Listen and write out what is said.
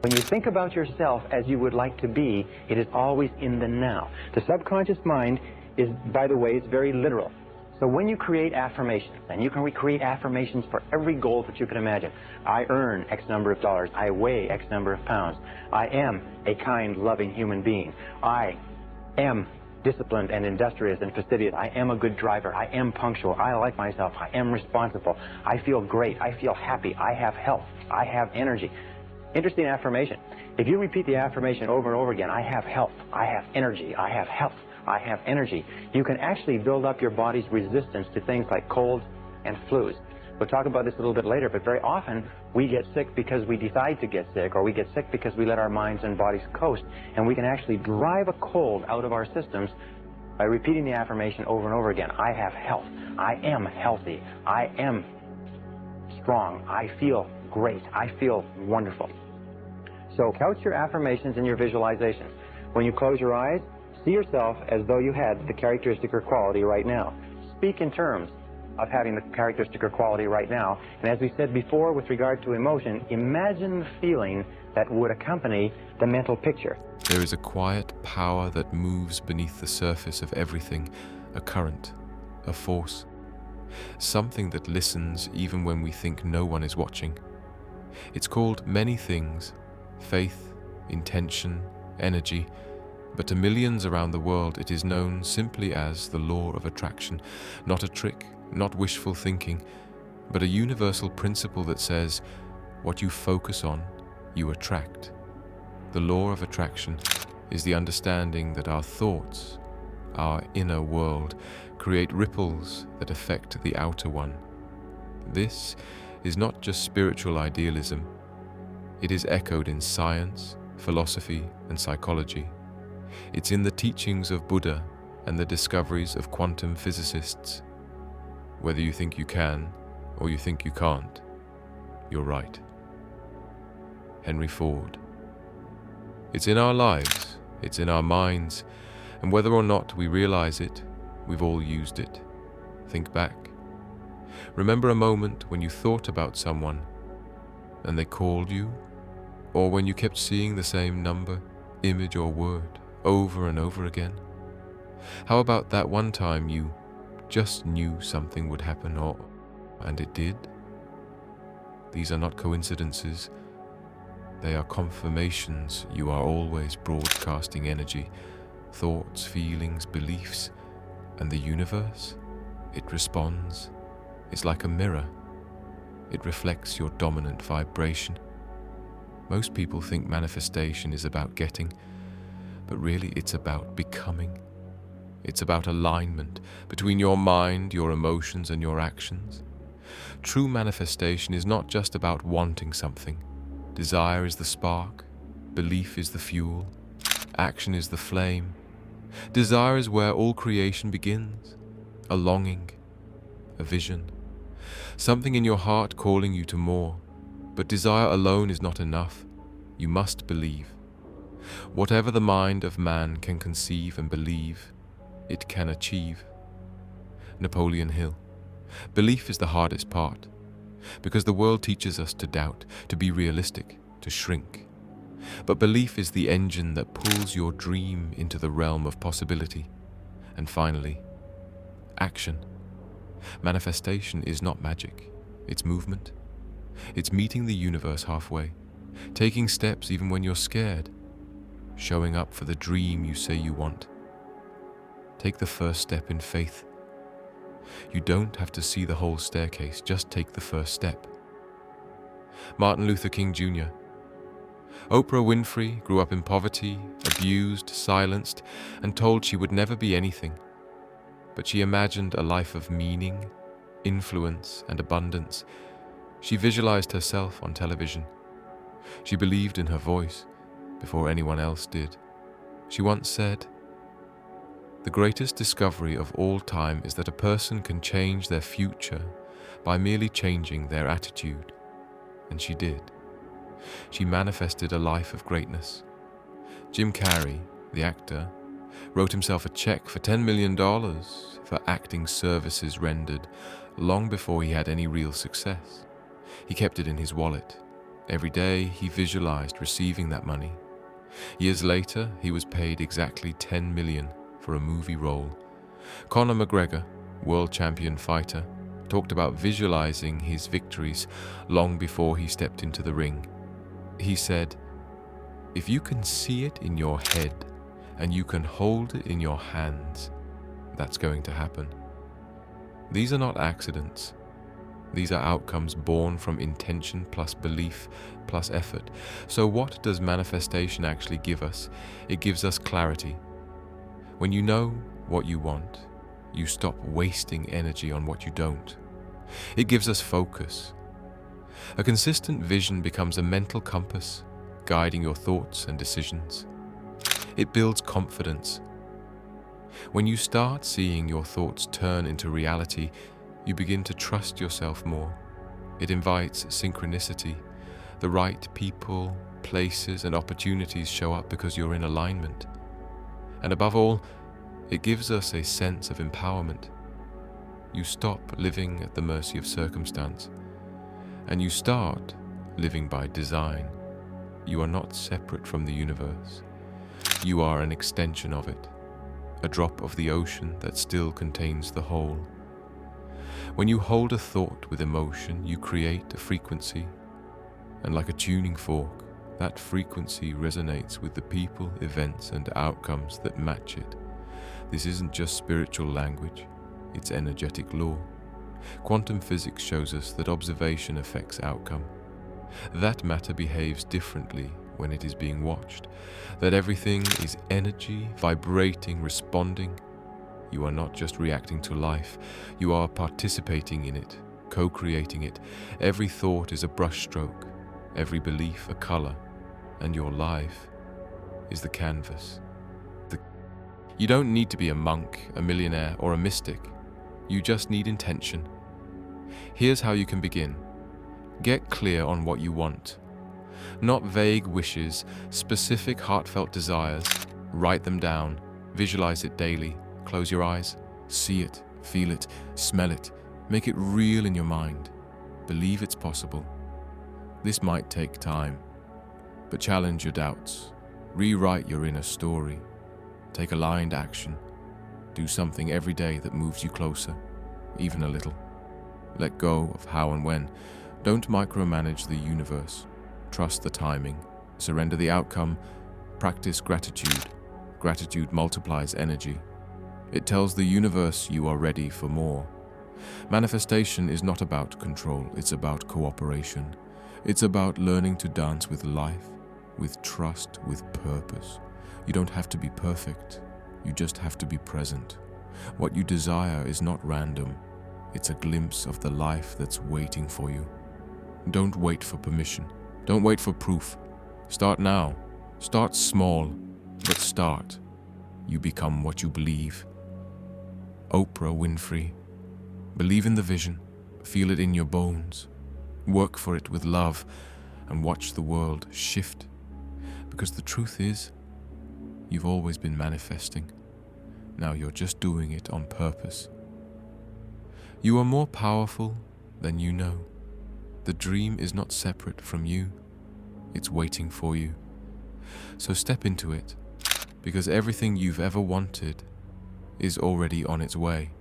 When you think about yourself as you would like to be, it is always in the now. The subconscious mind is, by the way, it's very literal. So when you create affirmations, and you can recreate affirmations for every goal that you can imagine. I earn X number of dollars. I weigh X number of pounds. I am a kind, loving human being. I am disciplined and industrious and fastidious. I am a good driver. I am punctual. I like myself. I am responsible. I feel great. I feel happy. I have health. I have energy. Interesting affirmation. If you repeat the affirmation over and over again, I have health. I have energy. I have health. I have energy. You can actually build up your body's resistance to things like colds and flus. We'll talk about this a little bit later, but very often we get sick because we decide to get sick, or we get sick because we let our minds and bodies coast, and we can actually drive a cold out of our systems by repeating the affirmation over and over again. I have health. I am healthy. I am strong. I feel great. I feel wonderful. So couch your affirmations and your visualizations. When you close your eyes, see yourself as though you had the characteristic or quality right now. Speak in terms of having the characteristic or quality right now. And as we said before with regard to emotion, imagine the feeling that would accompany the mental picture. There is a quiet power that moves beneath the surface of everything, a current, a force, something that listens even when we think no one is watching. It's called many things: faith, intention, energy, but to millions around the world it is known simply as the law of attraction, not a trick, not wishful thinking, but a universal principle that says, what you focus on, you attract. The law of attraction is the understanding that our thoughts, our inner world, create ripples that affect the outer one. This is not just spiritual idealism. It is echoed in science, philosophy, and psychology. It's in the teachings of Buddha and the discoveries of quantum physicists. Whether you think you can or you think you can't, you're right. Henry Ford. It's in our lives, it's in our minds, and whether or not we realize it, we've all used it. Think back. Remember a moment when you thought about someone and they called you, or when you kept seeing the same number, image, or word over and over again? How about that one time you just knew something would happen, and it did? These are not coincidences. They are confirmations you are always broadcasting energy, thoughts, feelings, beliefs, and the universe, it responds. It's like a mirror. It reflects your dominant vibration. Most people think manifestation is about getting, but really it's about becoming. It's about alignment between your mind, your emotions, and your actions. True manifestation is not just about wanting something. Desire is the spark, belief is the fuel, action is the flame. Desire is where all creation begins, a longing, a vision, something in your heart calling you to more. But desire alone is not enough. You must believe. Whatever the mind of man can conceive and believe, it can achieve. Napoleon Hill. Belief is the hardest part, because the world teaches us to doubt, to be realistic, to shrink. But belief is the engine that pulls your dream into the realm of possibility. And finally, action. Manifestation is not magic, it's movement. It's meeting the universe halfway, taking steps even when you're scared, showing up for the dream you say you want. Take the first step in faith. You don't have to see the whole staircase, just take the first step. Martin Luther King Jr. Oprah Winfrey grew up in poverty, abused, silenced, and told she would never be anything. But she imagined a life of meaning, influence, and abundance. She visualized herself on television. She believed in her voice before anyone else did. She once said, "The greatest discovery of all time is that a person can change their future by merely changing their attitude." And she did. She manifested a life of greatness. Jim Carrey, the actor, wrote himself a check for $10 million for acting services rendered long before he had any real success. He kept it in his wallet, Every day he visualized receiving that money. Years later, he was paid exactly 10 million for a movie role. Conor McGregor, world champion fighter, talked about visualizing his victories long before he stepped into the ring. He said, "If you can see it in your head and you can hold it in your hands, that's going to happen." These are not accidents. These are outcomes born from intention plus belief plus effort. So what does manifestation actually give us? It gives us clarity. When you know what you want, you stop wasting energy on what you don't. It gives us focus. A consistent vision becomes a mental compass, guiding your thoughts and decisions. It builds confidence. When you start seeing your thoughts turn into reality, you begin to trust yourself more. It invites synchronicity. The right people, places, and opportunities show up because you're in alignment. And above all, it gives us a sense of empowerment. You stop living at the mercy of circumstance, and you start living by design. You are not separate from the universe. You are an extension of it, a drop of the ocean that still contains the whole. When you hold a thought with emotion, you create a frequency, and like a tuning fork, that frequency resonates with the people, events, and outcomes that match it. This isn't just spiritual language, it's energetic law. Quantum physics shows us that observation affects outcome, that matter behaves differently when it is being watched, that everything is energy, vibrating, responding. You are not just reacting to life, you are participating in it, co-creating it. Every thought is a brushstroke, every belief a color, and your life is the canvas. You don't need to be a monk, a millionaire, or a mystic. You just need intention. Here's how you can begin. Get clear on what you want. Not vague wishes, specific heartfelt desires. Write them down, visualize it daily. Close your eyes, see it, feel it, smell it. Make it real in your mind. Believe it's possible. This might take time, but challenge your doubts. Rewrite your inner story. Take aligned action. Do something every day that moves you closer, even a little. Let go of how and when. Don't micromanage the universe. Trust the timing. Surrender the outcome. Practice gratitude. Gratitude multiplies energy. It tells the universe you are ready for more. Manifestation is not about control, it's about cooperation. It's about learning to dance with life, with trust, with purpose. You don't have to be perfect, you just have to be present. What you desire is not random, it's a glimpse of the life that's waiting for you. Don't wait for permission, don't wait for proof. Start now, start small, but start. You become what you believe. Oprah Winfrey. Believe in the vision, feel it in your bones, work for it with love, and watch the world shift. Because the truth is, you've always been manifesting. Now you're just doing it on purpose. You are more powerful than you know. The dream is not separate from you. It's waiting for you. So step into it, because everything you've ever wanted is already on its way.